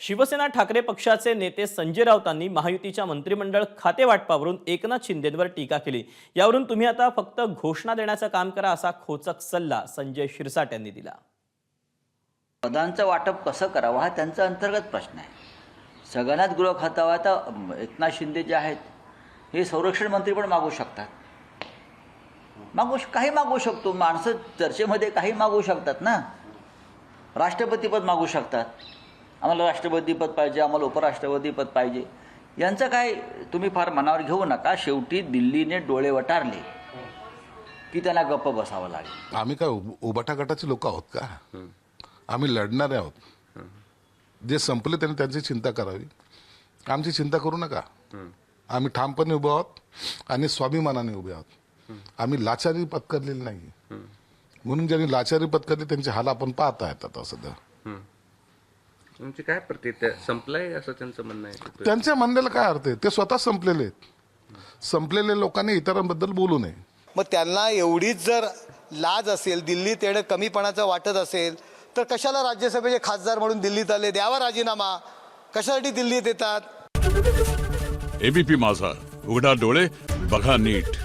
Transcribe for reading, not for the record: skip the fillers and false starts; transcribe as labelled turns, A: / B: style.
A: शिवसेना ठाकरे पक्षाचे नेते संजय राऊतांनी महायुतीच्या मंत्रिमंडळ खातेवाटपावरून एकनाथ शिंदेंवर टीका केली। यावरून तुम्ही आता फक्त घोषणा देण्याचं काम करा असा खोचक सल्ला संजय शिरसाट यांनी दिला।
B: पदांचं वाटप कसं करावं हा त्यांचा अंतर्गत प्रश्न आहे। सगळ्यांनाच गृह खातं आता एकनाथ शिंदे जे आहेत हे संरक्षण मंत्री पण मागू शकतात, काही मागू शकतो माणसं, चर्चेमध्ये काही मागू शकतात ना। राष्ट्रपतीपद मागू शकतात, आम्हाला राष्ट्रपतीपद पाहिजे, आम्हाला उपराष्ट्रपतीपद पाहिजे, यांचं काय तुम्ही फार मनावर घेऊ नका। शेवटी दिल्लीने डोळे वटारले की त्यांना गप्प बसावं लागेल।
C: आम्ही काय उबाटा गटाची लोक आहोत का? आम्ही लढणारे आहोत। जे संपले त्यांनी त्यांची चिंता करावी, आमची चिंता करू नका। आम्ही ठामपणे उभे आहोत आणि स्वाभिमानाने उभे आहोत। आम्ही लाचारी पत्करलेली नाही, म्हणून ज्यांनी लाचारी पत्करली त्यांचे हाल आपण पाहत आहेत आता सध्या।
D: तुमची काय प्रतिक्रिया? संपलंय असं त्यांचं म्हणणं आहे?
C: त्यांच्या म्हणण्याला काय अर्थ आहे? ते स्वतः संपलेले आहेत। संपलेले लोकांनी इतरांबद्दल बोलू नये।
E: मग त्यांना एवढीच जर लाज असेल, दिल्लीत येणं कमीपणाचं वाटत असेल, तर कशाला राज्यसभेचे खासदार म्हणून दिल्लीत आले? द्यावा राजीनामा। कशासाठी दिल्लीत येतात?
F: एबीपी माझा, उघडा डोळे बघा नीट।